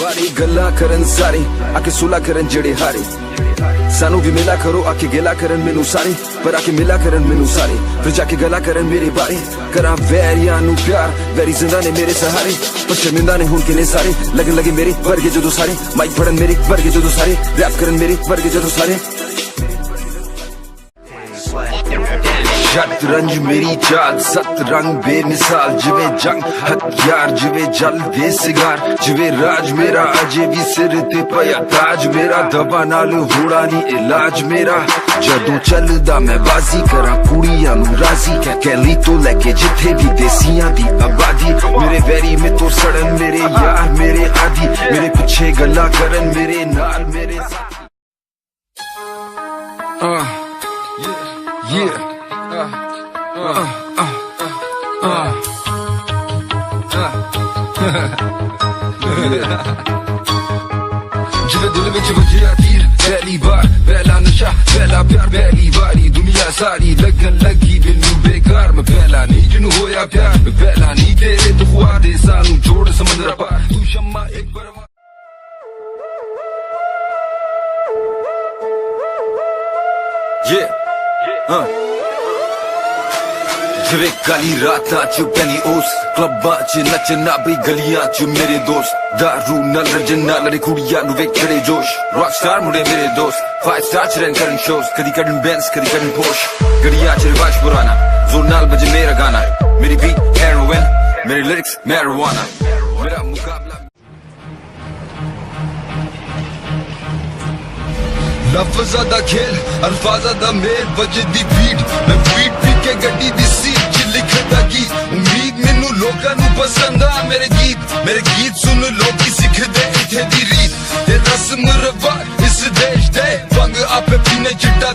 वारी गल्ला करन सारी आके सुला करन जड़े हारे सानू भी मिला करो आके गिला करन मैनू सारे पर आके मिला करन मैनू सारे फिर जाके गला करन मेरे बारे करा वैरिया नू प्यार वैरी जिंदा ने मेरे सहारे पर शर्मिंदा ने हुन किने सारे लगन लगे मेरे वर्गे जदों सारे माइक फड़न मेरे वर्गे जदों सारे रैप करन मेरे वर्गे जदों सारे शतरंज मेरी चाल सतरंग बेमिसाल जिवे जंग हथियार जिवे जल दे सिगार जिवे राज मेरा अजे भी सिर ते पया ताज मेरा दबा नाल होड़ा नी इलाज मेरा जदों चलदा मैं बाजी करा कुड़ियां नू राजी कैली तो लेके जिथे भी देसियां दी आबादी मेरे वैरी में तो सड़न मेरे यार मेरे आदि मेरे पीछे गल्ला करन मेरे नाल मेरे जिवे दिल विच वजिया तीर पहली बार पहला नशा पहला प्यार पहली बारी दुनिया सारी लगन लगी बिल्लू बेकार मैं पहला नहीं जिन्नू होया प्यार मैं पहला नहीं तेरे तो खुआ दे सानू जोड़ समंदर पार तू शम्मा एक बार जिवे काली रात च पैनी उस क्लब्बा च नचना बई गलियां च मेरे दोस्त दारू नाल रजना लड़े कुड़ियां नु वेख खड़े जोश रॉकस्टार मुड़े मेरे दोस्त 5 स्टार च रन करन शोज कदी करन बेंस कदी करन पोश गड़ियां च रिवाज पुराना जोर नाल बजे मेरा गाना मेरी बीट हेरोइन मेरे लिरिक्स मैरिजुआना मेरा मुकाबला लफ्ज़ा दा खेल अल्फाज़ा दा मेल वजदी बीट मैं बीट पी के गड्डी दी सीट च लिखदा गीत उम्मीद मैनू लोकां नू पसंद आ मेरे गीत सुन लोकी सिखदे इत्थे दी रीत ते रस्म रवाज इस देश दे वंग आपे पीने चिट्टा